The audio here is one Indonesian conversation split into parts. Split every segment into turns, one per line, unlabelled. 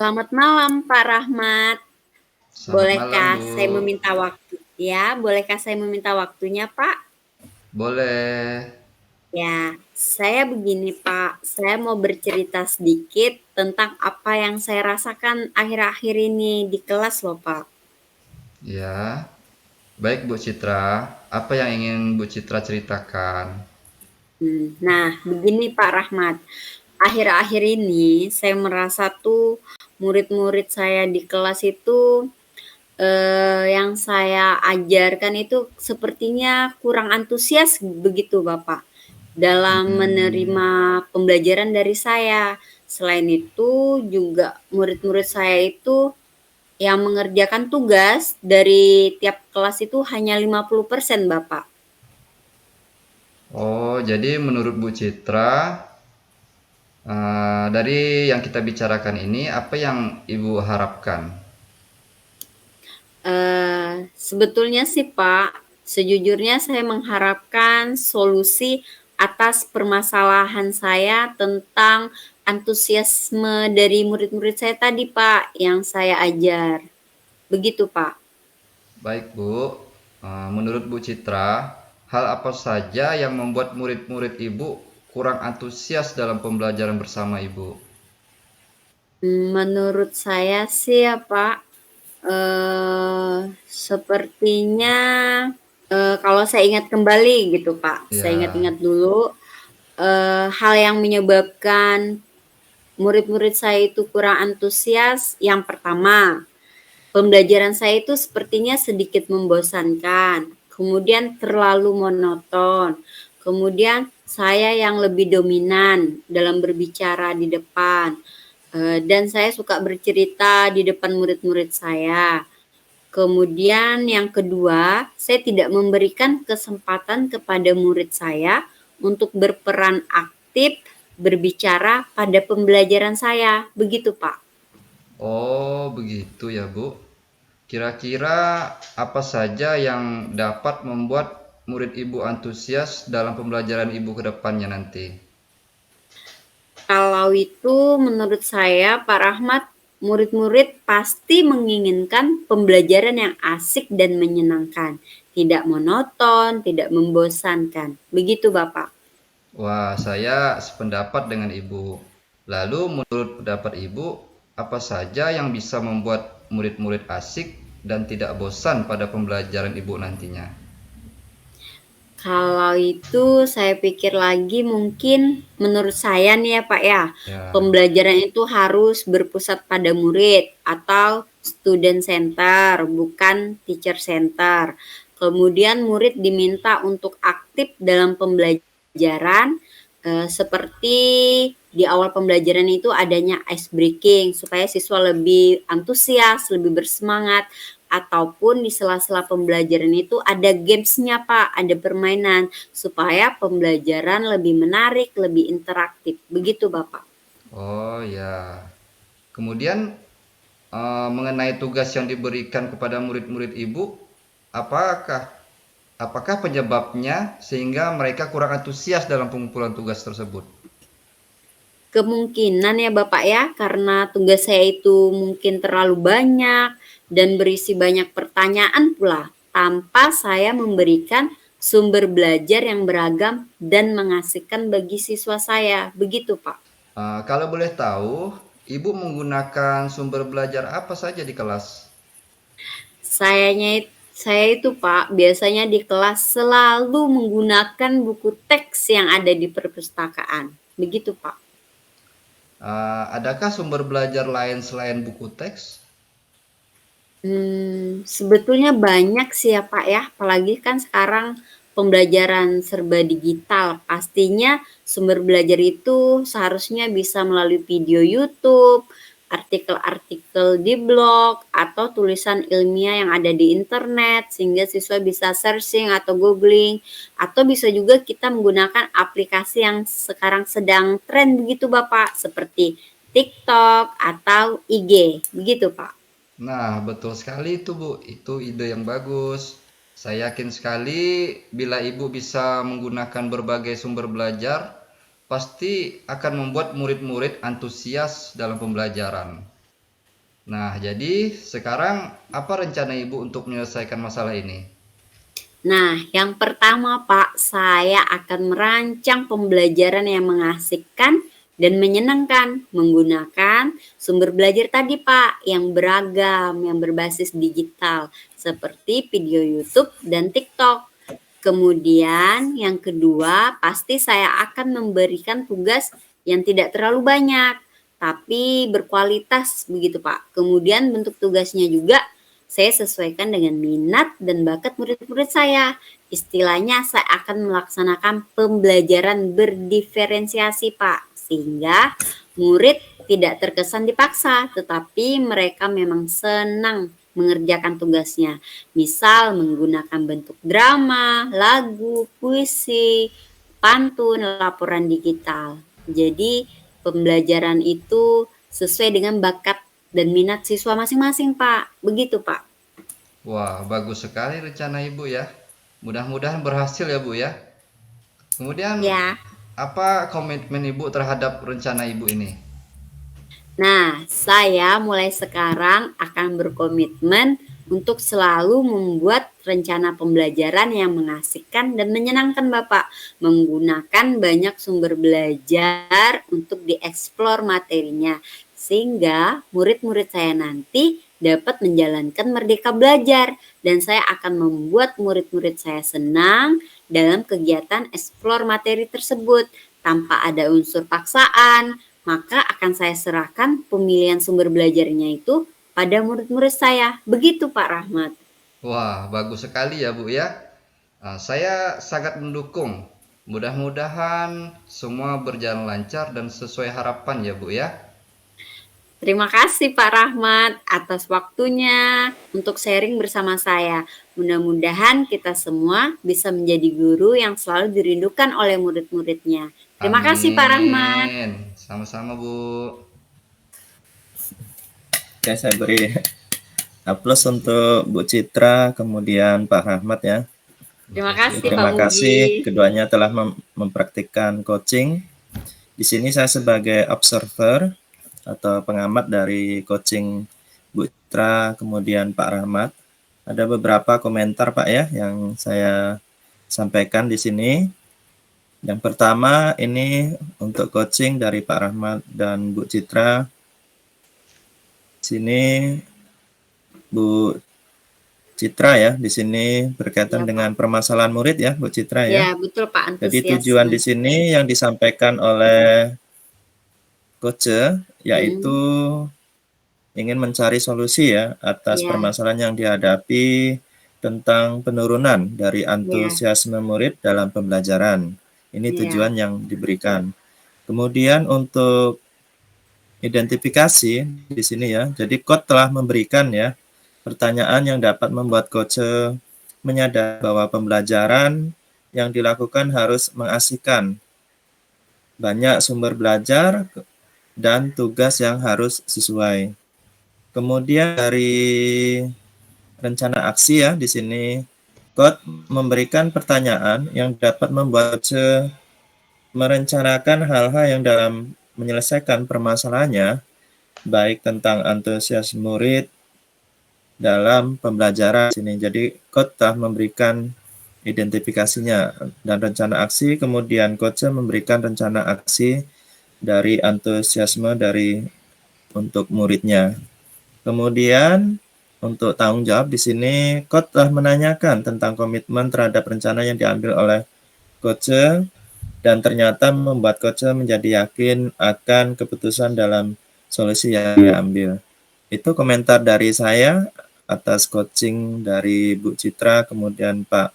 Selamat malam Pak Rahmat.
Selamat malam,
Bolehkah
Bu.
saya meminta waktu? Ya, bolehkah saya meminta waktunya, Pak?
Boleh.
Ya, saya begini, Pak. Saya mau bercerita sedikit tentang apa yang saya rasakan akhir-akhir ini di kelas loh, Pak.
Ya. Baik, Bu Citra. Apa yang ingin Bu Citra ceritakan?
Nah, begini Pak Rahmat. Akhir-akhir ini saya merasa tuh murid-murid saya di kelas itu yang saya ajarkan itu sepertinya kurang antusias begitu Bapak, dalam
Hmm,
menerima pembelajaran dari saya. Selain itu juga murid-murid saya itu yang mengerjakan tugas dari tiap kelas itu hanya 50% Bapak.
Oh, jadi menurut Bu Citra, dari yang kita bicarakan ini, apa yang Ibu harapkan?
Sebetulnya sih Pak, sejujurnya saya mengharapkan solusi atas permasalahan saya tentang antusiasme dari murid-murid saya tadi Pak, yang saya ajar. Begitu Pak.
Baik, Bu. Menurut Bu Citra, hal apa saja yang membuat murid-murid Ibu kurang antusias dalam pembelajaran bersama Ibu?
Menurut saya sih ya Pak, sepertinya kalau saya ingat kembali gitu Pak, saya
Ya.
ingat-ingat dulu hal yang menyebabkan murid-murid saya itu kurang antusias. Yang pertama, pembelajaran saya itu sepertinya sedikit membosankan, kemudian terlalu monoton, kemudian saya yang lebih dominan dalam berbicara di depan, dan saya suka bercerita di depan murid-murid saya. Kemudian yang kedua, saya tidak memberikan kesempatan kepada murid saya untuk berperan aktif berbicara pada pembelajaran saya. Begitu, Pak.
Oh, begitu ya, Bu. Kira-kira apa saja yang dapat membuat murid Ibu antusias dalam pembelajaran Ibu ke depannya nanti?
Kalau itu menurut saya, Pak Rahmat, murid-murid pasti menginginkan pembelajaran yang asik dan menyenangkan, tidak monoton, tidak membosankan. Begitu, Bapak.
Wah, saya sependapat dengan Ibu. Lalu menurut pendapat Ibu, apa saja yang bisa membuat murid-murid asik dan tidak bosan pada pembelajaran Ibu nantinya?
Kalau itu saya pikir lagi mungkin menurut saya nih ya Pak ya,
Ya.
pembelajaran itu harus berpusat pada murid atau student center, bukan teacher center. Kemudian murid diminta untuk aktif dalam pembelajaran, seperti di awal pembelajaran itu adanya ice breaking supaya siswa lebih antusias, lebih bersemangat, ataupun di sela-sela pembelajaran itu ada games-nya Pak, ada permainan supaya pembelajaran lebih menarik, lebih interaktif. Begitu Bapak.
Oh ya. Kemudian mengenai tugas yang diberikan kepada murid-murid Ibu, apakah apakah penyebabnya sehingga mereka kurang antusias dalam pengumpulan tugas tersebut?
Kemungkinan ya Bapak ya, karena tugas saya itu mungkin terlalu banyak dan berisi banyak pertanyaan pula, tanpa saya memberikan sumber belajar yang beragam dan mengasihkan bagi siswa saya. Begitu Pak.
Kalau boleh tahu, Ibu menggunakan sumber belajar apa saja di kelas?
Saya itu Pak, biasanya di kelas selalu menggunakan buku teks yang ada di perpustakaan. Begitu Pak.
Adakah sumber belajar lain selain buku teks?
Sebetulnya banyak sih ya Pak ya, apalagi kan sekarang pembelajaran serba digital. Pastinya sumber belajar itu seharusnya bisa melalui video YouTube, artikel-artikel di blog, atau tulisan ilmiah yang ada di internet, sehingga siswa bisa searching atau googling, atau bisa juga kita menggunakan aplikasi yang sekarang sedang tren begitu Bapak, seperti TikTok atau IG, begitu Pak.
Nah, betul sekali itu, Bu. Itu ide yang bagus. Saya yakin sekali bila Ibu bisa menggunakan berbagai sumber belajar, pasti akan membuat murid-murid antusias dalam pembelajaran. Nah, jadi sekarang apa rencana Ibu untuk menyelesaikan masalah ini?
Nah, yang pertama Pak, saya akan merancang pembelajaran yang mengasihkan dan menyenangkan menggunakan sumber belajar tadi Pak, yang beragam, yang berbasis digital, seperti video YouTube dan TikTok. Kemudian yang kedua, pasti saya akan memberikan tugas yang tidak terlalu banyak, tapi berkualitas begitu Pak. Kemudian bentuk tugasnya juga saya sesuaikan dengan minat dan bakat murid-murid saya. Istilahnya saya akan melaksanakan pembelajaran berdiferensiasi Pak, sehingga murid tidak terkesan dipaksa, tetapi mereka memang senang mengerjakan tugasnya. Misal menggunakan bentuk drama, lagu, puisi, pantun, laporan digital. Jadi pembelajaran itu sesuai dengan bakat dan minat siswa masing-masing, Pak. Begitu, Pak.
Wah, bagus sekali rencana Ibu ya. Mudah-mudahan berhasil ya, Bu ya. Kemudian,
Ya.
apa komitmen Ibu terhadap rencana Ibu ini?
Nah, saya mulai sekarang akan berkomitmen untuk selalu membuat rencana pembelajaran yang mengasihkan dan menyenangkan Bapak, menggunakan banyak sumber belajar untuk dieksplor materinya, sehingga murid-murid saya nanti dapat menjalankan merdeka belajar, dan saya akan membuat murid-murid saya senang dalam kegiatan eksplor materi tersebut tanpa ada unsur paksaan. Maka akan saya serahkan pemilihan sumber belajarnya itu pada murid-murid saya. Begitu Pak Rahmat.
Wah, bagus sekali ya, Bu ya. Saya sangat mendukung. Mudah-mudahan semua berjalan lancar dan sesuai harapan ya, Bu ya.
Terima kasih Pak Rahmat atas waktunya untuk sharing bersama saya. Mudah-mudahan kita semua bisa menjadi guru yang selalu dirindukan oleh murid-muridnya. Terima kasih Pak Rahmat.
Amin. Sama-sama, Bu.
Oke, saya beri aplaus untuk Bu Citra, kemudian Pak Rahmat ya.
Terima kasih Pak
Terima
Mugi.
kasih keduanya telah mempraktikkan coaching. Di sini saya sebagai observer atau pengamat dari coaching Bu Citra, kemudian Pak Rahmat. Ada beberapa komentar Pak ya yang saya sampaikan di sini. Yang pertama ini untuk coaching dari Pak Rahmat dan Bu Citra. Sini Bu Citra ya, di sini berkaitan
Ya,
dengan permasalahan murid ya, Bu Citra ya.
Ya, betul Pak,
Jadi
antusiasme.
tujuan di sini yang disampaikan oleh Coach yaitu ingin mencari solusi ya atas
Ya,
permasalahan yang dihadapi tentang penurunan dari
ya,
antusiasme murid dalam pembelajaran. Ini
ya,
tujuan yang diberikan. Kemudian untuk identifikasi di sini ya. Jadi Coach telah memberikan ya pertanyaan yang dapat membuat coach menyadari bahwa pembelajaran yang dilakukan harus mengasihkan, banyak sumber belajar dan tugas yang harus sesuai. Kemudian dari rencana aksi ya di sini coach memberikan pertanyaan yang dapat membuat coach merencanakan hal-hal yang dalam menyelesaikan permasalahannya, baik tentang antusias murid dalam pembelajaran sini. Jadi coach telah memberikan identifikasinya dan rencana aksi, kemudian coach memberikan rencana aksi dari antusiasme dari untuk muridnya. Kemudian untuk tanggung jawab di sini coach telah menanyakan tentang komitmen terhadap rencana yang diambil oleh coach dan ternyata membuat coach menjadi yakin akan keputusan dalam solusi yang diambil. Itu komentar dari saya atas coaching dari Bu Citra, kemudian Pak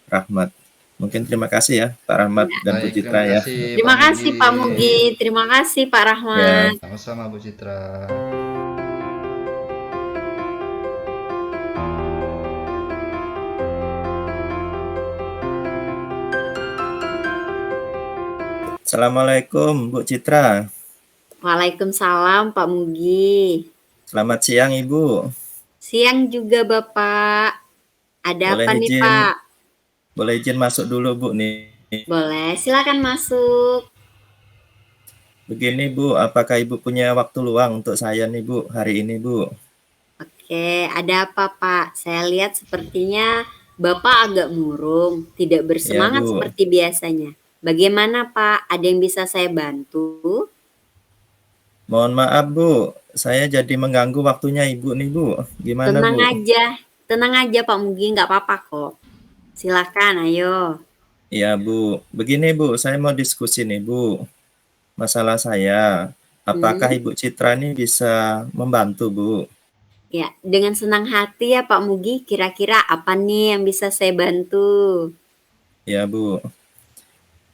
Rahmat. Mungkin terima kasih ya Pak Rahmat dan Bu
Baik,
Citra
terima
ya.
kasih
Terima
Pak
kasih Pak
Mugi.
Mugi. Terima kasih Pak
Ya.
Rahmat.
Sama-sama Bu Citra.
Assalamualaikum Bu Citra.
Waalaikumsalam Pak Mugi.
Selamat siang Ibu.
Siang juga Bapak. Ada
Boleh
apa nih
izin
Pak?
boleh izin masuk dulu Bu nih.
Boleh, silakan masuk.
Begini Bu, apakah Ibu punya waktu luang untuk saya nih Bu hari ini Bu?
Oke, ada apa, Pak? Saya lihat sepertinya Bapak agak murung, tidak
Ya,
bersemangat
Bu.
seperti biasanya. Bagaimana, Pak? Ada yang bisa saya bantu?
Mohon maaf, Bu. Saya jadi mengganggu waktunya Ibu nih, Bu. Gimana,
Tenang
Bu?
aja, tenang aja Pak Mugi, nggak apa-apa kok. Silakan, ayo.
Ya, Bu. Begini, Bu, saya mau diskusi nih, Bu. Masalah saya, apakah
Hmm,
Ibu Citra ini bisa membantu, Bu?
ya, dengan senang hati ya Pak Mugi. Kira-kira apa nih yang bisa saya bantu?
Ya, Bu.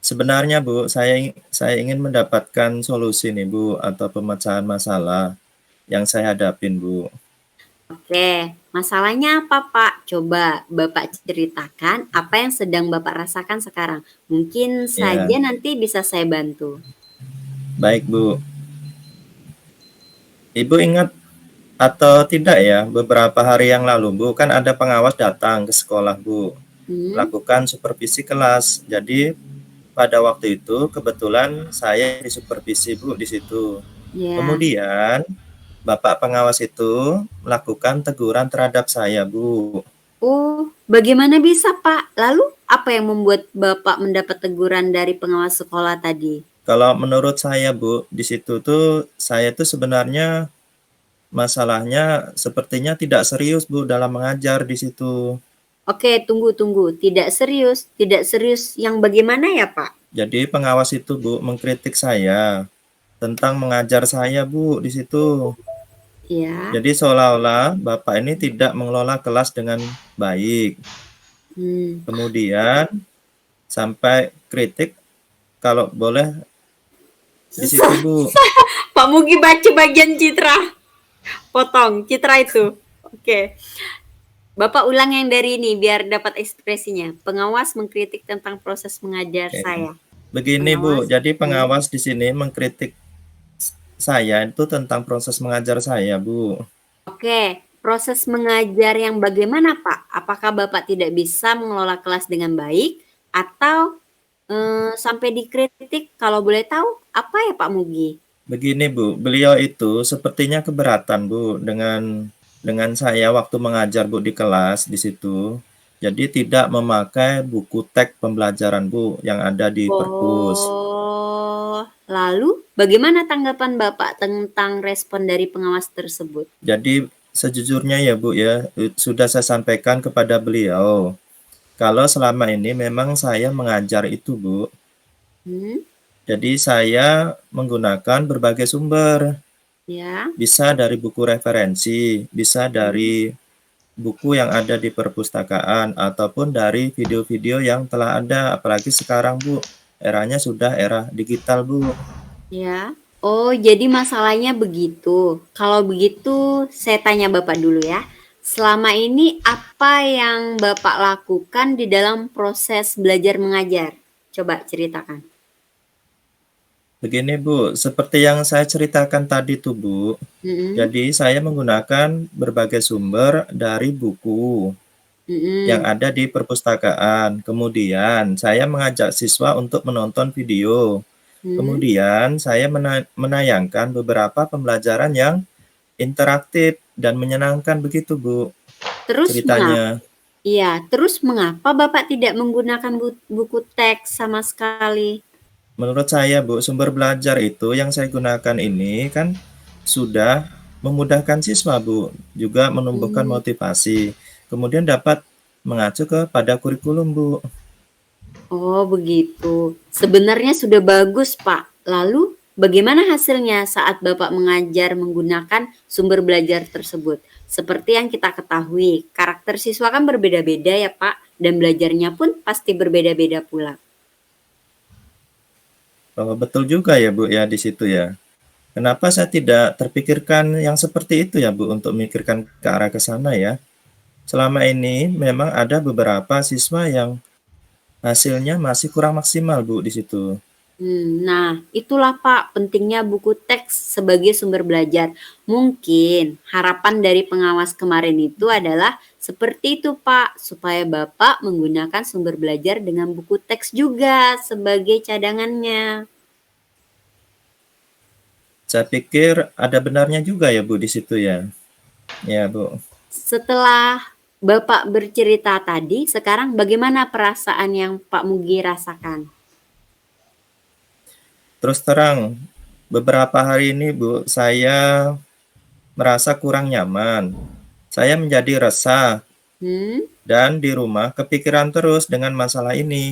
Sebenarnya, Bu, saya ingin mendapatkan solusi nih, Bu, atau pemecahan masalah yang saya hadapin, Bu.
Oke, masalahnya apa Pak? Coba Bapak ceritakan apa yang sedang Bapak rasakan sekarang. Mungkin
Ya,
saja nanti bisa saya bantu.
baik, Bu. Ibu ingat atau tidak ya, beberapa hari yang lalu, Bu, kan ada pengawas datang ke sekolah, Bu,
Hmm,
melakukan supervisi kelas. Jadi pada waktu itu kebetulan saya disupervisi, Bu, di situ.
ya.
Kemudian Bapak pengawas itu melakukan teguran terhadap saya, Bu.
Oh, bagaimana bisa Pak? Lalu apa yang membuat Bapak mendapat teguran dari pengawas sekolah tadi?
Kalau menurut saya, Bu, di situ tuh saya tuh sebenarnya masalahnya sepertinya tidak serius, Bu, dalam mengajar di situ.
Oke, tunggu. Tidak serius. Tidak serius yang bagaimana ya, Pak?
Jadi pengawas itu, Bu, mengkritik saya tentang mengajar saya, Bu, di situ.
Ya.
Jadi seolah-olah Bapak ini tidak mengelola kelas dengan baik.
Hmm.
Kemudian sampai kritik kalau boleh di situ,
Susah.
Bu.
Pak Mugi baca bagian citra. Potong citra itu. Oke. Bapak ulang yang dari ini biar dapat ekspresinya. Pengawas mengkritik tentang proses mengajar
Oke.
saya.
Begini, Bu.
Pengawas.
Jadi
Hmm.
pengawas di sini mengkritik saya itu tentang proses mengajar saya, Bu.
Oke, proses mengajar yang bagaimana, Pak? Apakah Bapak tidak bisa mengelola kelas dengan baik atau sampai dikritik? Kalau boleh tahu, apa ya Pak Mugi?
Begini, Bu. Beliau itu sepertinya keberatan, Bu, dengan saya waktu mengajar, Bu, di kelas di situ. Jadi tidak memakai buku teks pembelajaran, Bu, yang ada di perpus.
Oh, lalu bagaimana tanggapan Bapak tentang respon dari pengawas tersebut?
Jadi sejujurnya ya, Bu, ya, sudah saya sampaikan kepada beliau. Kalau selama ini memang saya mengajar itu, Bu.
Hmm,
Jadi saya menggunakan berbagai sumber.
ya.
Bisa dari buku referensi, bisa
Hmm,
dari buku yang ada di perpustakaan, ataupun dari video-video yang telah ada. Apalagi sekarang, Bu, eranya sudah era digital, Bu.
ya. Oh, jadi masalahnya begitu. Kalau begitu, saya tanya Bapak dulu ya. Selama ini apa yang Bapak lakukan di dalam proses belajar mengajar? Coba ceritakan.
Begini, Bu, seperti yang saya ceritakan tadi tuh, Bu.
Mm-mm,
Jadi saya menggunakan berbagai sumber dari buku yang
mm-mm,
ada di perpustakaan. Kemudian saya mengajak siswa untuk menonton video.
mm.
Kemudian saya menayangkan beberapa pembelajaran yang interaktif dan menyenangkan begitu, Bu,
Terus mengapa?
ceritanya.
Iya, terus mengapa Bapak tidak menggunakan buku teks sama sekali?
Menurut saya, Bu, sumber belajar itu yang saya gunakan ini kan sudah memudahkan siswa, Bu, juga menumbuhkan
Hmm.
motivasi. Kemudian dapat mengacu kepada kurikulum, Bu.
Oh, begitu. Sebenarnya sudah bagus, Pak. Lalu, bagaimana hasilnya saat Bapak mengajar menggunakan sumber belajar tersebut? Seperti yang kita ketahui, karakter siswa kan berbeda-beda ya, Pak, dan belajarnya pun pasti berbeda-beda pula.
Oh, betul juga ya, Bu, ya di situ ya. Kenapa saya tidak terpikirkan yang seperti itu ya, Bu, untuk memikirkan ke arah ke sana ya? Selama ini memang ada beberapa siswa yang hasilnya masih kurang maksimal, Bu, di situ.
Nah, itulah Pak pentingnya buku teks sebagai sumber belajar. Mungkin harapan dari pengawas kemarin itu adalah seperti itu Pak, supaya Bapak menggunakan sumber belajar dengan buku teks juga sebagai cadangannya.
Saya pikir ada benarnya juga ya, Bu, di situ ya. Ya, Bu.
Setelah Bapak bercerita tadi, sekarang bagaimana perasaan yang Pak Mugi rasakan?
Terus terang, beberapa hari ini, Bu, saya merasa kurang nyaman. Saya menjadi resah
Hmm?
dan di rumah kepikiran terus dengan masalah ini.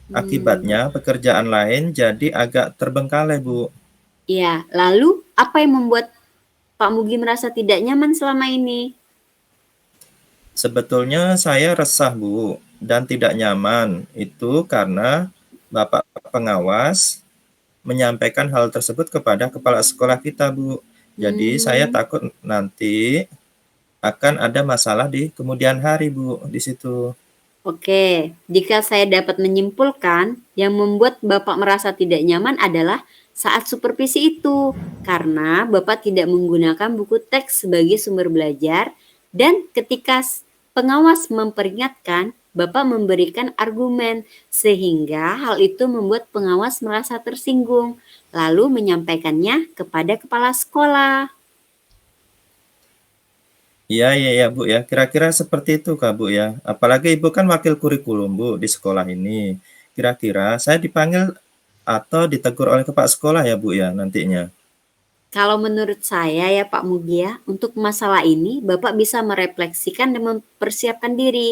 Hmm.
Akibatnya pekerjaan lain jadi agak terbengkalai, Bu.
Ya, lalu apa yang membuat Pak Mugi merasa tidak nyaman selama ini?
Sebetulnya saya resah, Bu, dan tidak nyaman. Itu karena Bapak pengawas menyampaikan hal tersebut kepada kepala sekolah kita, Bu. Jadi saya
Hmm.
takut nanti akan ada masalah di kemudian hari, Bu, di situ.
Oke, jika saya dapat menyimpulkan, yang membuat Bapak merasa tidak nyaman adalah saat supervisi itu, karena Bapak tidak menggunakan buku teks sebagai sumber belajar, dan ketika pengawas memperingatkan, Bapak memberikan argumen, sehingga hal itu membuat pengawas merasa tersinggung, lalu menyampaikannya kepada kepala sekolah.
Iya, iya, ya, Bu, ya. Kira-kira seperti itu, Kak, Bu, ya. Apalagi Ibu kan wakil kurikulum, Bu, di sekolah ini. Kira-kira saya dipanggil atau ditegur oleh kepala sekolah ya, Bu, ya, nantinya?
Kalau menurut saya ya Pak Mugia, untuk masalah ini Bapak bisa merefleksikan dan mempersiapkan diri.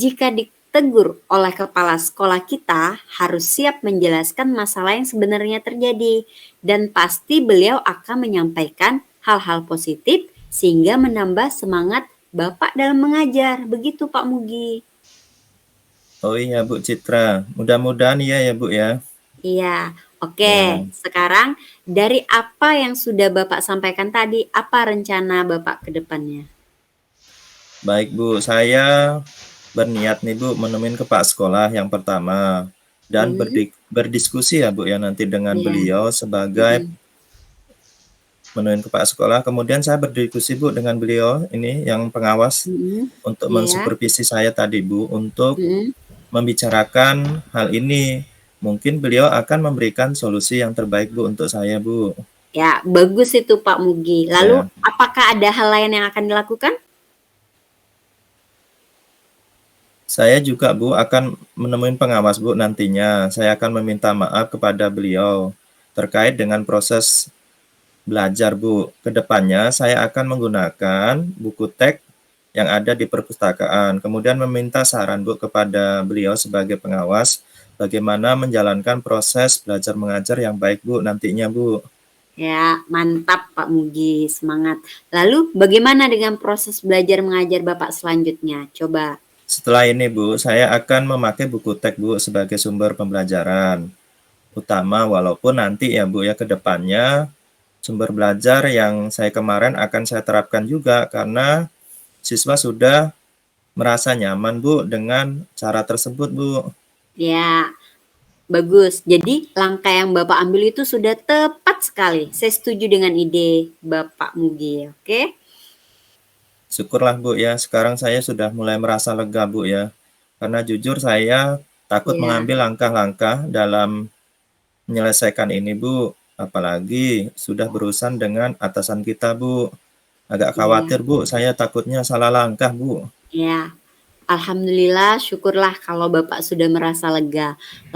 Jika ditegur oleh kepala sekolah kita, harus siap menjelaskan masalah yang sebenarnya terjadi. Dan pasti beliau akan menyampaikan hal-hal positif sehingga menambah semangat Bapak dalam mengajar. Begitu Pak Mugi.
Oh iya, Bu Citra. Mudah-mudahan iya ya, Bu, ya.
Iya, oke.
Ya,
Sekarang dari apa yang sudah Bapak sampaikan tadi, apa rencana Bapak ke depannya?
baik, Bu. Saya berniat nih, Bu, menemuin kepala sekolah yang pertama dan
Mhm,
berdiskusi ya, Bu, ya, nanti dengan
iya,
beliau sebagai
mhm,
menuin kepala sekolah. Kemudian saya berdiskusi, Bu, dengan beliau ini yang pengawas
mhm,
untuk
iya,
mensupervisi saya tadi, Bu, untuk
mhm.
membicarakan hal ini. Mungkin beliau akan memberikan solusi yang terbaik, Bu, untuk saya, Bu.
Ya, bagus itu Pak Mugi. Lalu
Ya,
apakah ada hal lain yang akan dilakukan?
saya juga, Bu, akan menemui pengawas, Bu, nantinya. Saya akan meminta maaf kepada beliau terkait dengan proses belajar, Bu. Kedepannya saya akan menggunakan buku teks yang ada di perpustakaan. Kemudian meminta saran, Bu, kepada beliau sebagai pengawas bagaimana menjalankan proses belajar mengajar yang baik, Bu, nantinya, Bu.
Ya, mantap Pak Mugi, semangat. Lalu bagaimana dengan proses belajar mengajar Bapak selanjutnya? Coba.
Setelah ini, Bu, saya akan memakai buku teks, Bu, sebagai sumber pembelajaran utama, walaupun nanti ya, Bu, ya, ke depannya sumber belajar yang saya kemarin akan saya terapkan juga karena siswa sudah merasa nyaman, Bu, dengan cara tersebut, Bu.
Ya, bagus. Jadi langkah yang Bapak ambil itu sudah tepat sekali. Saya setuju dengan ide Bapak Mugi, oke?
Syukurlah, Bu, ya. Sekarang saya sudah mulai merasa lega, Bu, ya. Karena jujur saya takut
Ya,
mengambil langkah-langkah dalam menyelesaikan ini, Bu. Apalagi sudah berurusan dengan atasan kita, Bu. Agak
iya,
khawatir, Bu. Saya takutnya salah langkah, Bu.
ya. Alhamdulillah, syukurlah kalau Bapak sudah merasa lega.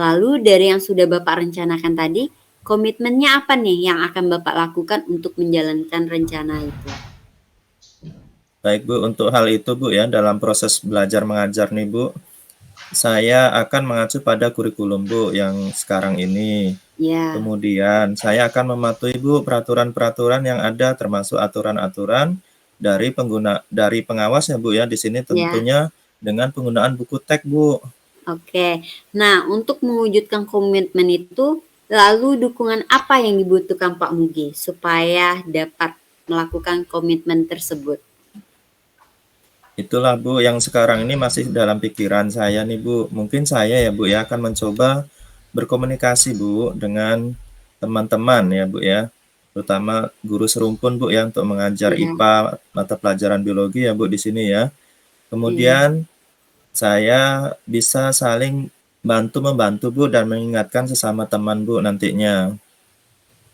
Lalu dari yang sudah Bapak rencanakan tadi, komitmennya apa nih yang akan Bapak lakukan untuk menjalankan rencana itu?
Baik, Bu. Untuk hal itu, Bu, ya, dalam proses belajar mengajar nih, Bu, saya akan mengacu pada kurikulum, Bu, yang sekarang ini.
Ya,
Kemudian saya akan mematuhi, Bu, peraturan-peraturan yang ada termasuk aturan-aturan dari pengawas ya, Bu, ya. Di sini
ya,
tentunya dengan penggunaan buku teks, Bu.
oke. Nah, untuk mewujudkan komitmen itu, lalu dukungan apa yang dibutuhkan Pak Mugi supaya dapat melakukan komitmen tersebut?
Itulah, Bu, yang sekarang ini masih dalam pikiran saya nih, Bu. Mungkin saya ya, Bu, ya, akan mencoba berkomunikasi, Bu, dengan teman-teman ya, Bu, ya. Terutama guru serumpun, Bu, ya, untuk mengajar
Iya,
IPA, mata pelajaran biologi ya, Bu, di sini ya.
iya.
Kemudian saya bisa saling bantu-membantu, Bu, dan mengingatkan sesama teman, Bu, nantinya.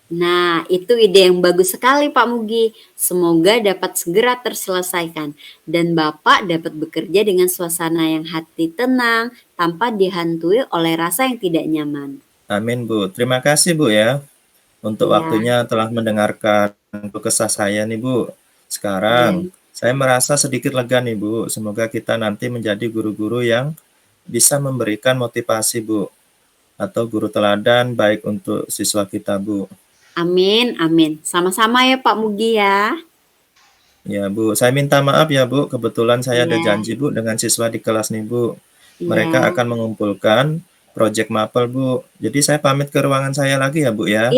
Nah, itu ide yang bagus sekali Pak Mugi. Semoga dapat segera terselesaikan dan Bapak dapat bekerja dengan suasana yang hati tenang tanpa dihantui oleh rasa yang tidak nyaman.
Amin, Bu. Terima kasih, Bu ya, untuk
Ya,
waktunya telah mendengarkan keluh kesah saya nih, Bu. Sekarang
ya.
saya merasa sedikit lega nih, Bu. Semoga kita nanti menjadi guru-guru yang bisa memberikan motivasi, Bu, atau guru teladan baik untuk siswa kita, Bu.
Amin, amin. Sama-sama ya Pak Mugi ya.
Ya, Bu. Saya minta maaf ya, Bu. Kebetulan saya ada
Iya,
janji, Bu, dengan siswa di kelas nih, Bu. Mereka
iya.
akan mengumpulkan proyek mapel, Bu. Jadi saya pamit ke ruangan saya lagi ya, Bu ya.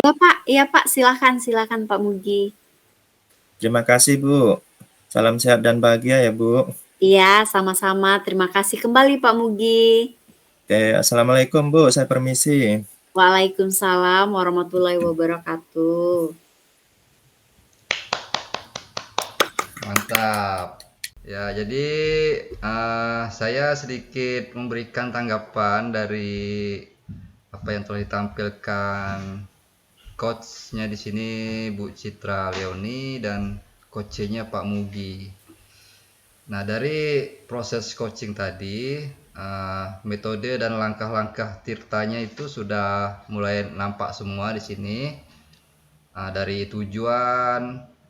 Iya Pak, silakan, silakan Pak Mugi.
Terima kasih, Bu. Salam sehat dan bahagia ya, Bu.
Iya, sama-sama. Terima kasih kembali Pak Mugi.
Oke, Assalamualaikum, Bu. Saya permisi.
Waalaikumsalam warahmatullahi wabarakatuh.
Mantap. Ya, jadi saya sedikit memberikan tanggapan dari apa yang telah ditampilkan coachnya di sini Bu Citra Leoni dan coachnya Pak Mugi. Nah, dari proses coaching tadi, metode dan langkah-langkah tirtanya itu sudah mulai nampak semua di sini. Dari tujuan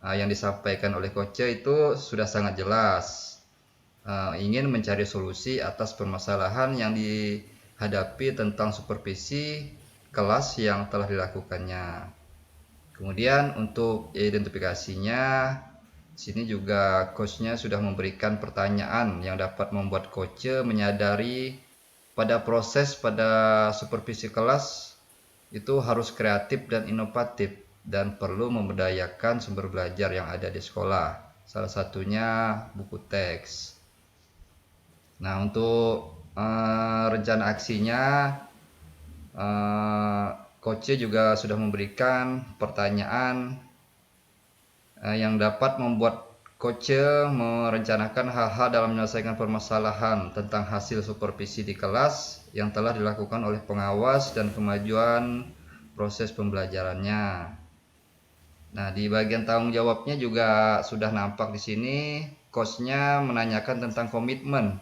yang disampaikan oleh coach itu sudah sangat jelas. Ingin mencari solusi atas permasalahan yang dihadapi tentang supervisi kelas yang telah dilakukannya. Kemudian untuk identifikasinya, sini juga coachnya sudah memberikan pertanyaan yang dapat membuat coach menyadari pada supervisi kelas itu harus kreatif dan inovatif dan perlu memberdayakan sumber belajar yang ada di sekolah. Salah satunya buku teks. Nah, untuk rencana aksinya, coach juga sudah memberikan pertanyaan yang dapat membuat coach merencanakan hal-hal dalam menyelesaikan permasalahan tentang hasil supervisi di kelas yang telah dilakukan oleh pengawas dan kemajuan proses pembelajarannya. Nah, di bagian tanggung jawabnya juga sudah nampak di sini, coachnya menanyakan tentang komitmen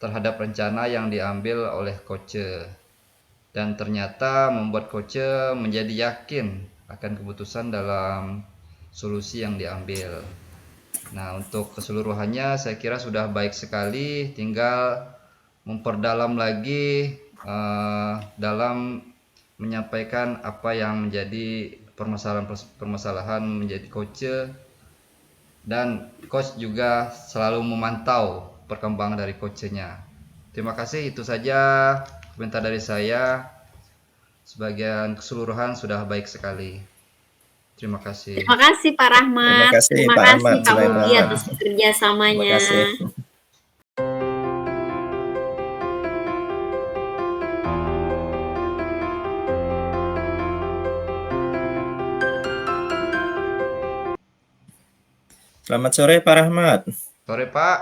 terhadap rencana yang diambil oleh coach dan ternyata membuat coach menjadi yakin akan keputusan dalam solusi yang diambil. Nah, untuk keseluruhannya saya kira sudah baik sekali, tinggal memperdalam lagi dalam menyampaikan apa yang menjadi permasalahan menjadi coach, dan coach juga selalu memantau perkembangan dari coachnya. Terima kasih, itu saja komentar dari saya. Sebagian keseluruhan sudah baik sekali. Terima kasih.
Terima kasih Pak
Terima
Rahmat.
kasih
Terima
Pak
kasih
Ahmad
Pak Mugi
Sulaiman.
atas
Terima
kerjasamanya.
kasih. Selamat sore Pak Rahmat.
Sore Pak.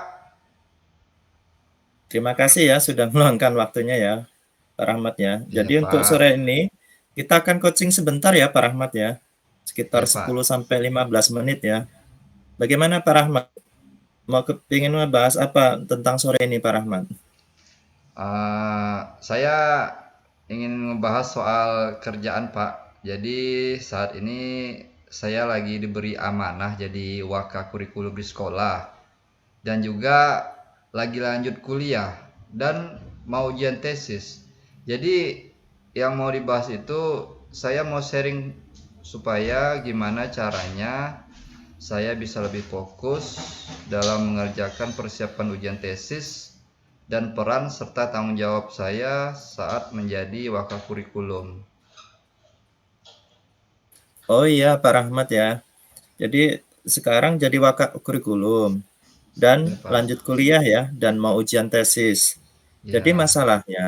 Terima kasih ya sudah meluangkan waktunya ya Pak Rahmat ya.
Iya
Jadi untuk
Pak.
sore ini kita akan coaching sebentar ya Pak Rahmat ya. Sekitar
Iya Pak.
10 sampai 15 menit ya. Bagaimana Pak Rahmat? Mau kepingin ngebahas apa tentang sore ini Pak Rahmat?
Saya ingin membahas soal kerjaan Pak. Jadi saat ini saya lagi diberi amanah jadi waka kurikulum di sekolah dan juga lagi lanjut kuliah dan mau ujian tesis. Jadi yang mau dibahas itu saya mau sharing supaya gimana caranya saya bisa lebih fokus dalam mengerjakan persiapan ujian tesis dan peran serta tanggung jawab saya saat menjadi waka kurikulum.
Oh iya Pak Rahmat ya. Jadi sekarang jadi waka kurikulum dan
Ya Pak.
lanjut kuliah ya dan mau ujian tesis. Jadi
Ya.
masalahnya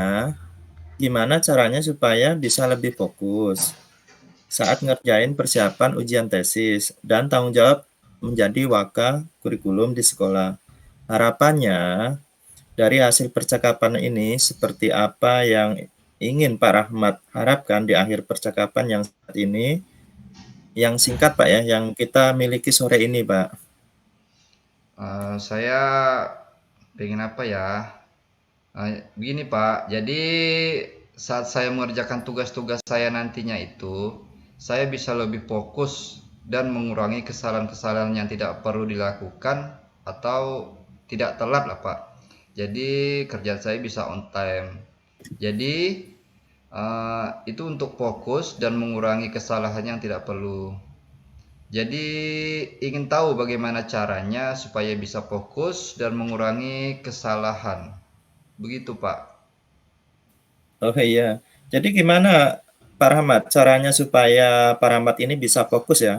gimana caranya supaya bisa lebih fokus saat ngerjain persiapan ujian tesis dan tanggung jawab menjadi waka kurikulum di sekolah. Harapannya dari hasil percakapan ini seperti apa yang ingin Pak Rahmat harapkan di akhir percakapan yang saat ini. yang singkat Pak ya, yang kita miliki sore ini Pak.
Saya pengen apa ya? Begini Pak, jadi saat saya mengerjakan tugas-tugas saya nantinya itu, saya bisa lebih fokus dan mengurangi kesalahan-kesalahan yang tidak perlu dilakukan atau tidak telat lah Pak. Jadi kerjaan saya bisa on time. Jadi itu untuk fokus dan mengurangi kesalahan yang tidak perlu. Jadi ingin tahu bagaimana caranya supaya bisa fokus dan mengurangi kesalahan. Begitu Pak.
Oh iya. Jadi gimana Pak Rahmat caranya supaya Pak Rahmat ini bisa fokus ya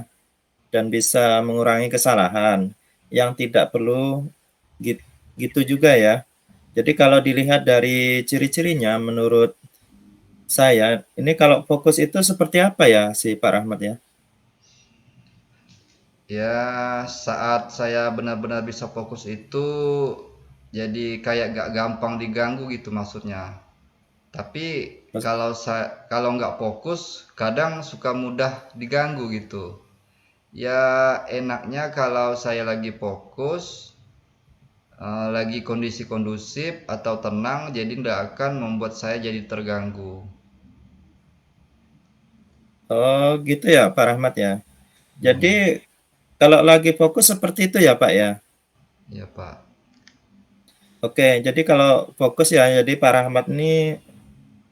dan bisa mengurangi kesalahan yang tidak perlu gitu juga ya. Jadi kalau dilihat dari ciri-cirinya menurut saya, ini kalau fokus itu seperti apa ya si Pak Rahmat ya?
Ya, saat saya benar-benar bisa fokus itu jadi kayak gak gampang diganggu gitu maksudnya. Tapi kalau nggak fokus, kadang suka mudah diganggu gitu. Ya, enaknya kalau saya lagi fokus, lagi kondisi kondusif atau tenang, jadi nggak akan membuat saya jadi terganggu.
Oh gitu ya Pak Rahmat ya. Jadi
Hmm,
kalau lagi fokus seperti itu ya Pak ya?
ya Pak.
Oke, jadi kalau fokus ya, jadi Pak Rahmat ini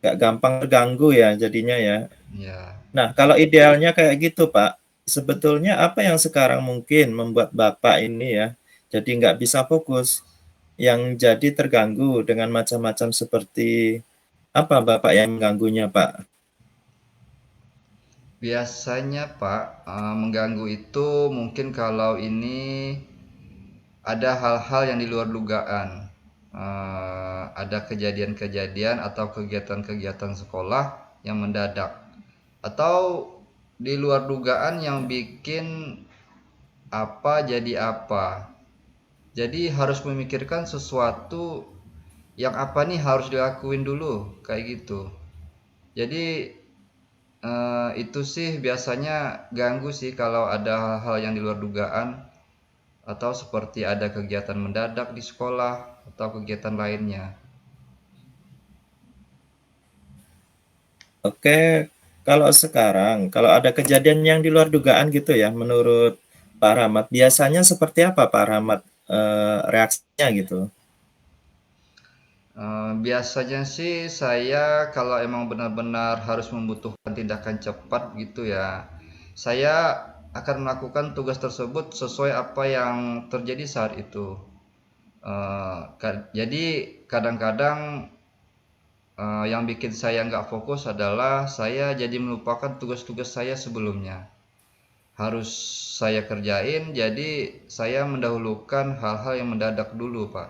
nggak gampang terganggu ya jadinya ya.
Ya.
Nah, kalau idealnya kayak gitu Pak, sebetulnya apa yang sekarang mungkin membuat Bapak ini ya, jadi nggak bisa fokus, yang jadi terganggu dengan macam-macam seperti apa Bapak yang mengganggunya Pak?
Biasanya Pak, mengganggu itu mungkin kalau ini ada hal-hal yang di luar dugaan. Ada kejadian-kejadian atau kegiatan-kegiatan sekolah yang mendadak. Atau di luar dugaan yang bikin apa jadi apa. Jadi harus memikirkan sesuatu yang apa nih harus dilakuin dulu, kayak gitu. Jadi itu sih biasanya ganggu sih kalau ada hal-hal yang di luar dugaan atau seperti ada kegiatan mendadak di sekolah atau kegiatan lainnya.
Oke, kalau sekarang, kalau ada kejadian yang di luar dugaan gitu ya, menurut Pak Rahmat, biasanya seperti apa Pak Rahmat reaksinya gitu?
Biasanya sih saya kalau emang benar-benar harus membutuhkan tindakan cepat gitu ya, saya akan melakukan tugas tersebut sesuai apa yang terjadi saat itu. Jadi kadang-kadang yang bikin saya nggak fokus adalah saya jadi melupakan tugas-tugas saya sebelumnya. Harus saya kerjain, jadi saya mendahulukan hal-hal yang mendadak dulu, Pak.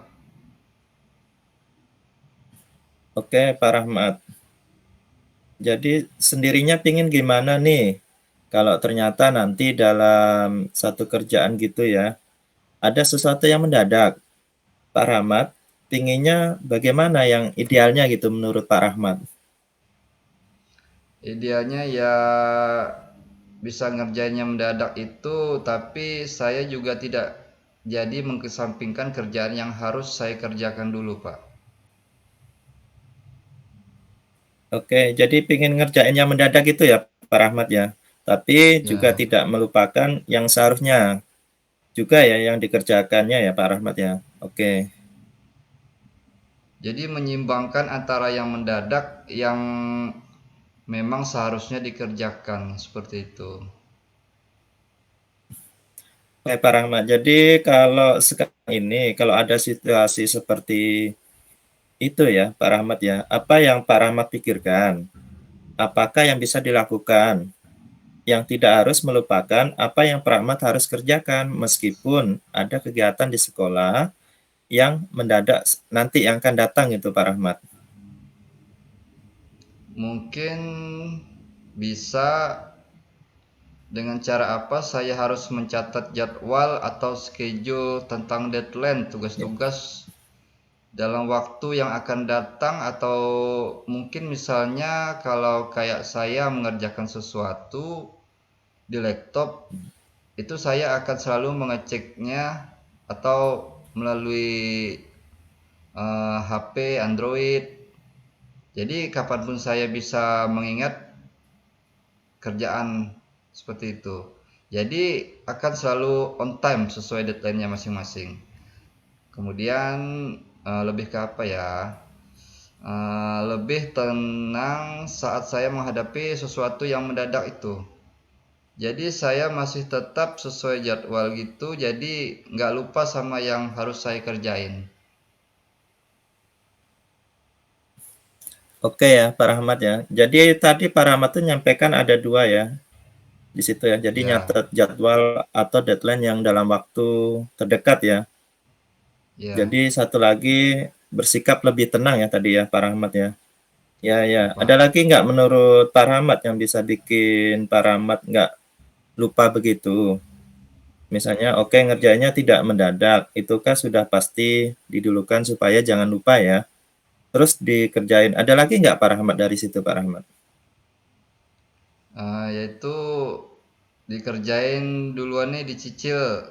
Oke, Pak Rahmat. Jadi sendirinya pingin gimana nih? Kalau ternyata nanti dalam satu kerjaan gitu ya, ada sesuatu yang mendadak. Pak Rahmat pinginnya bagaimana yang idealnya gitu menurut Pak Rahmat?
Idealnya ya bisa ngerjainnya mendadak itu, tapi saya juga tidak jadi mengkesampingkan kerjaan yang harus saya kerjakan dulu, Pak.
Oke, jadi pingin ngerjain yang mendadak gitu ya Pak Rahmat ya. Tapi juga
Ya,
tidak melupakan yang seharusnya juga ya yang dikerjakannya ya Pak Rahmat ya. Oke.
jadi menyimbangkan antara yang mendadak yang memang seharusnya dikerjakan seperti itu.
Oke Pak Rahmat. Jadi kalau sekarang ini kalau ada situasi seperti itu ya Pak Rahmat ya, apa yang Pak Rahmat pikirkan? Apakah yang bisa dilakukan? Yang tidak harus melupakan apa yang Pak Rahmat harus kerjakan meskipun ada kegiatan di sekolah yang mendadak nanti yang akan datang itu Pak Rahmat.
Mungkin bisa dengan cara apa saya harus mencatat jadwal atau schedule tentang deadline
Ya.
tugas-tugas dalam waktu yang akan datang atau mungkin misalnya kalau kayak saya mengerjakan sesuatu di laptop, itu saya akan selalu mengeceknya atau melalui HP Android. Jadi kapanpun saya bisa mengingat kerjaan seperti itu. Jadi akan selalu on time sesuai deadline-nya masing-masing. Kemudian lebih ke apa ya? Lebih tenang saat saya menghadapi sesuatu yang mendadak itu. Jadi saya masih tetap sesuai jadwal gitu, jadi nggak lupa sama yang harus saya kerjain.
Oke ya, Pak Rahmat ya. Jadi tadi Pak Rahmat tuh nyampaikan ada dua ya di situ ya. Jadi
Ya,
nyatet jadwal atau deadline yang dalam waktu terdekat ya.
ya,
Jadi satu lagi bersikap lebih tenang ya tadi ya Pak Rahmat ya. Ya ya.
ya
Ada
Pak.
lagi nggak menurut Pak Rahmat yang bisa bikin Pak Rahmat nggak lupa begitu? Misalnya, oke ngerjainnya tidak mendadak, itu kan sudah pasti didulukan supaya jangan lupa ya. Terus dikerjain. Ada lagi nggak Pak Rahmat dari situ Pak Rahmat?
Yaitu dikerjain duluan nih, dicicil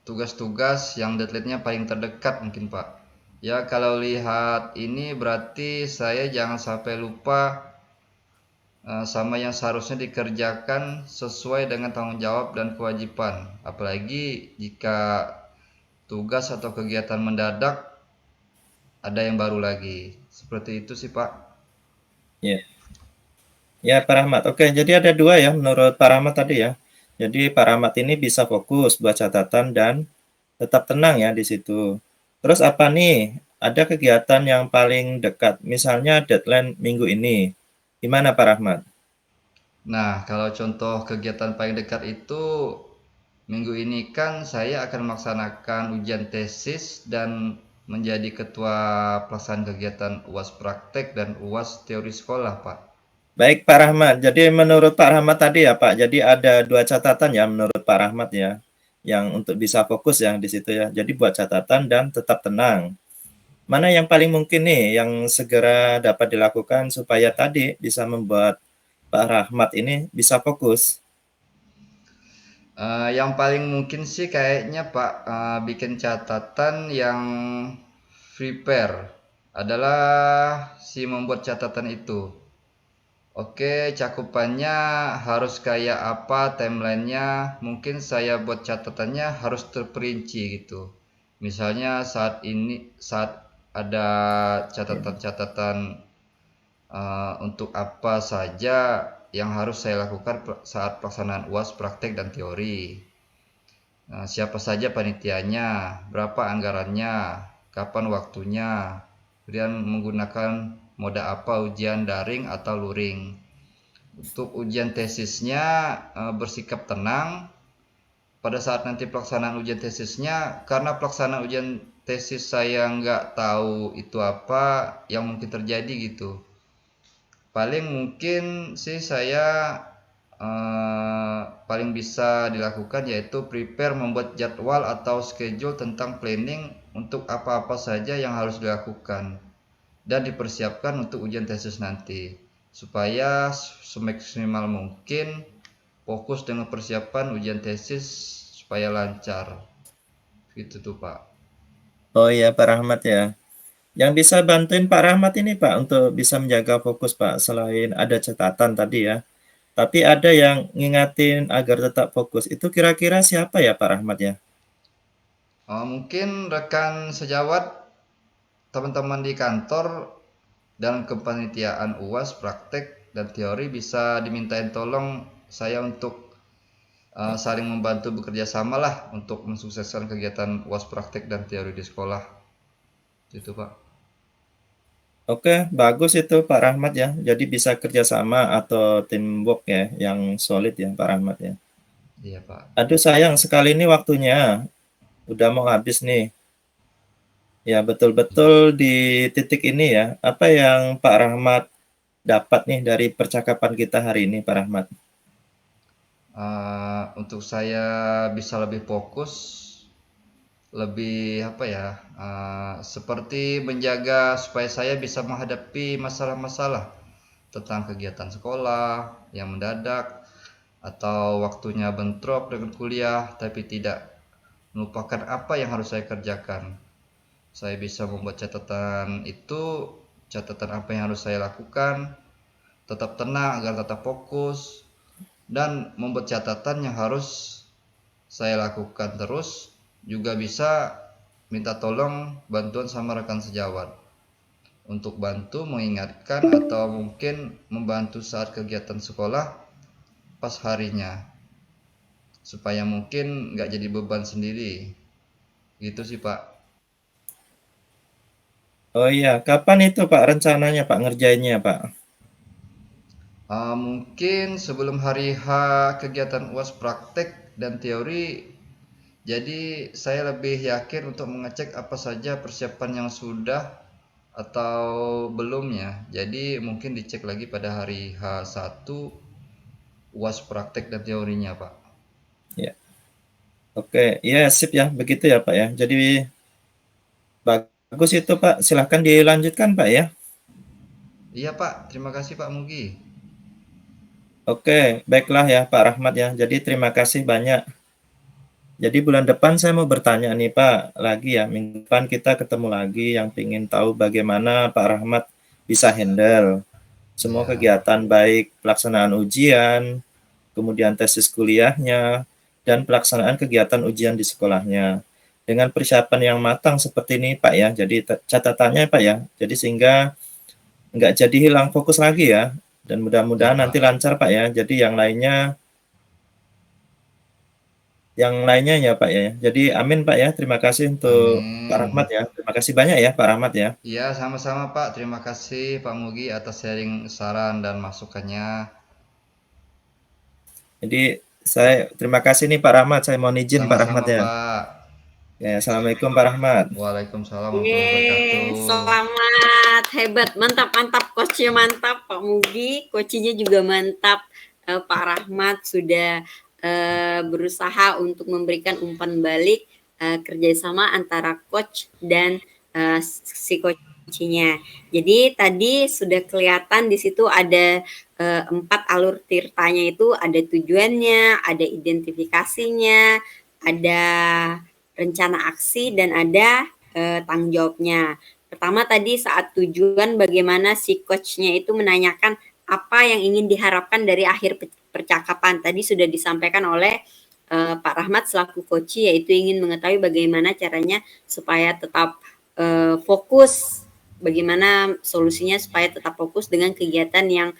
tugas-tugas yang deadline-nya paling terdekat mungkin Pak. Ya kalau lihat ini berarti saya jangan sampai lupa sama yang seharusnya dikerjakan sesuai dengan tanggung jawab dan kewajiban. Apalagi jika tugas atau kegiatan mendadak ada yang baru lagi. Seperti itu sih Pak.
Ya, ya Pak Rahmat. Oke, jadi ada dua ya menurut Pak Rahmat tadi ya. Jadi Pak Rahmat ini bisa fokus buat catatan dan tetap tenang ya di situ. Terus apa nih? Ada kegiatan yang paling dekat, misalnya deadline minggu ini. Gimana Pak Rahmat?
Nah, kalau contoh kegiatan paling dekat itu minggu ini kan saya akan melaksanakan ujian tesis dan menjadi ketua pelaksanaan kegiatan UAS praktek dan UAS teori sekolah, Pak.
Baik Pak Rahmat, jadi menurut Pak Rahmat tadi ya Pak, jadi ada dua catatan ya menurut Pak Rahmat ya, yang untuk bisa fokus yang di situ ya. Jadi buat catatan dan tetap tenang. Mana yang paling mungkin nih yang segera dapat dilakukan supaya tadi bisa membuat Pak Rahmat ini bisa fokus?
Yang paling mungkin sih kayaknya Pak, bikin catatan yang prepare adalah si membuat catatan itu. Oke, cakupannya harus kayak apa, timelinenya, mungkin saya buat catatannya harus terperinci gitu. Misalnya saat ada catatan-catatan untuk apa saja yang harus saya lakukan saat pelaksanaan UAS praktek dan teori. Siapa saja panitianya, berapa anggarannya, kapan waktunya, kemudian menggunakan moda apa, ujian daring atau luring. Untuk ujian tesisnya bersikap tenang pada saat nanti pelaksanaan ujian tesisnya, karena pelaksanaan ujian tesis saya nggak tahu itu apa yang mungkin terjadi gitu. Paling mungkin sih saya paling bisa dilakukan yaitu prepare, membuat jadwal atau schedule tentang planning untuk apa-apa saja yang harus dilakukan dan dipersiapkan untuk ujian tesis nanti, supaya semaksimal mungkin fokus dengan persiapan ujian tesis supaya lancar gitu tuh Pak.
Oh iya Pak Rahmat ya. Yang bisa bantuin Pak Rahmat ini Pak untuk bisa menjaga fokus Pak, selain ada catatan tadi ya. Tapi ada yang ngingatin agar tetap fokus. Itu kira-kira siapa ya Pak Rahmat ya?
Mungkin rekan sejawat, teman-teman di kantor dalam kepanitiaan UAS praktek dan teori bisa dimintain tolong saya untuk saling membantu bekerja sama lah untuk mensukseskan kegiatan UAS praktek dan teori di sekolah. Itu Pak.
Oke, bagus itu Pak Rahmat ya. Jadi bisa kerjasama atau teamwork ya, yang solid ya Pak Rahmat ya.
Iya Pak.
Aduh sayang sekali ini waktunya. Udah mau habis nih. Ya betul-betul di titik ini ya. Apa yang Pak Rahmat dapat nih dari percakapan kita hari ini Pak Rahmat?
Untuk saya bisa lebih fokus, lebih apa ya, seperti menjaga supaya saya bisa menghadapi masalah-masalah tentang kegiatan sekolah yang mendadak, atau waktunya bentrok dengan kuliah tapi tidak melupakan apa yang harus saya kerjakan. Saya bisa membuat catatan itu, catatan apa yang harus saya lakukan, tetap tenang agar tetap fokus, dan membuat catatan yang harus saya lakukan terus. Juga bisa minta tolong bantuan sama rekan sejawat untuk bantu mengingatkan atau mungkin membantu saat kegiatan sekolah pas harinya, supaya mungkin nggak jadi beban sendiri. Gitu sih Pak.
Oh iya, kapan itu Pak rencananya Pak ngerjainnya Pak?
Mungkin sebelum hari H kegiatan UAS praktek dan teori, jadi saya lebih yakin untuk mengecek apa saja persiapan yang sudah atau belum ya. Jadi mungkin dicek lagi pada hari H1 UAS praktek dan teorinya Pak.
Ya. Oke, ya sip ya, begitu ya Pak ya. Jadi bagus itu Pak, silahkan dilanjutkan Pak ya.
Iya Pak, terima kasih Pak Mugi.
Oke, baiklah ya Pak Rahmat ya. Jadi terima kasih banyak. Jadi bulan depan saya mau bertanya nih Pak, lagi ya, minggu depan kita ketemu lagi yang ingin tahu bagaimana Pak Rahmat bisa handle semua
Ya,
kegiatan baik pelaksanaan ujian, kemudian tesis kuliahnya, dan pelaksanaan kegiatan ujian di sekolahnya. Dengan persiapan yang matang seperti ini Pak ya, jadi catatannya Pak ya, jadi sehingga nggak jadi hilang fokus lagi ya, dan
ya
mudah-mudahan nanti
Pak.
lancar Pak ya, jadi yang lainnya ya Pak ya. Jadi amin Pak ya, terima kasih untuk Pak Rahmat
Amin.
ya, terima kasih banyak ya Pak Rahmat ya.
Iya, sama-sama Pak. Terima kasih Pak Mugi atas sharing saran dan masukannya.
Jadi saya terima kasih nih Pak Rahmat, saya mohon izin Pak Rahmat
Sama-sama
ya.
Pak.
Ya, Assalamualaikum Pak Rahmat.
Waalaikumsalam warahmatullahi
Yeay,
wabarakatuh.
selamat, hebat, mantap, mantap, coachnya mantap, Pak Mugi, coachnya juga mantap, Pak Rahmat sudah berusaha untuk memberikan umpan balik kerjasama antara coach dan si coachnya. Jadi tadi sudah kelihatan di situ ada 4 alur tirtanya itu, ada tujuannya, ada identifikasinya, ada rencana aksi, dan ada tanggung jawabnya. Pertama tadi saat tujuan, bagaimana si coachnya itu menanyakan apa yang ingin diharapkan dari akhir percakapan. Tadi sudah disampaikan oleh Pak Rahmat selaku coach, yaitu ingin mengetahui bagaimana caranya supaya tetap fokus, bagaimana solusinya supaya tetap fokus dengan kegiatan yang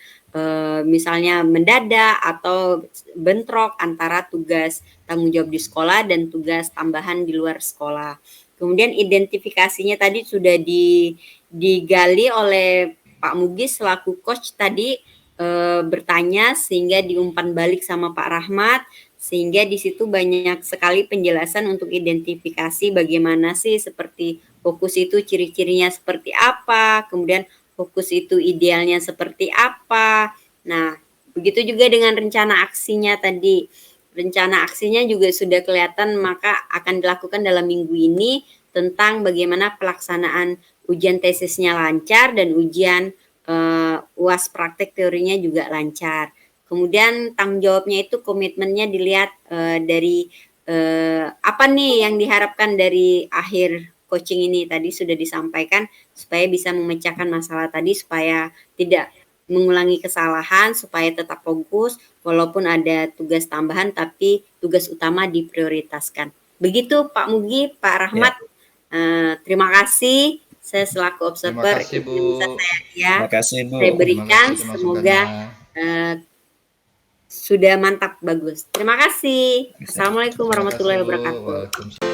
misalnya mendadak atau bentrok antara tugas tanggung jawab di sekolah dan tugas tambahan di luar sekolah. Kemudian identifikasinya tadi sudah digali oleh Pak Mugi selaku coach tadi, bertanya sehingga diumpan balik sama Pak Rahmat, sehingga di situ banyak sekali penjelasan untuk identifikasi bagaimana sih seperti fokus itu ciri-cirinya seperti apa, kemudian fokus itu idealnya seperti apa. Nah, begitu juga dengan rencana aksinya tadi. Rencana aksinya juga sudah kelihatan, maka akan dilakukan dalam minggu ini tentang bagaimana pelaksanaan ujian tesisnya lancar dan ujian UAS praktek teorinya juga lancar. Kemudian tanggung jawabnya itu komitmennya dilihat dari apa nih yang diharapkan dari akhir coaching ini. Tadi sudah disampaikan supaya bisa memecahkan masalah tadi, supaya tidak mengulangi kesalahan, supaya tetap fokus walaupun ada tugas tambahan tapi tugas utama diprioritaskan. Begitu Pak Mugi, Pak Rahmat. Terima kasih. Saya selaku
Terima
observer
kasih Bu.
ini bisa
Terima kasih Bu.
saya
Terima
berikan.
kasih
Semoga
masukannya.
sudah mantap, bagus. Terima kasih. Assalamualaikum
Terima kasih
warahmatullahi
Bu.
wabarakatuh.
Waalaikumsalam.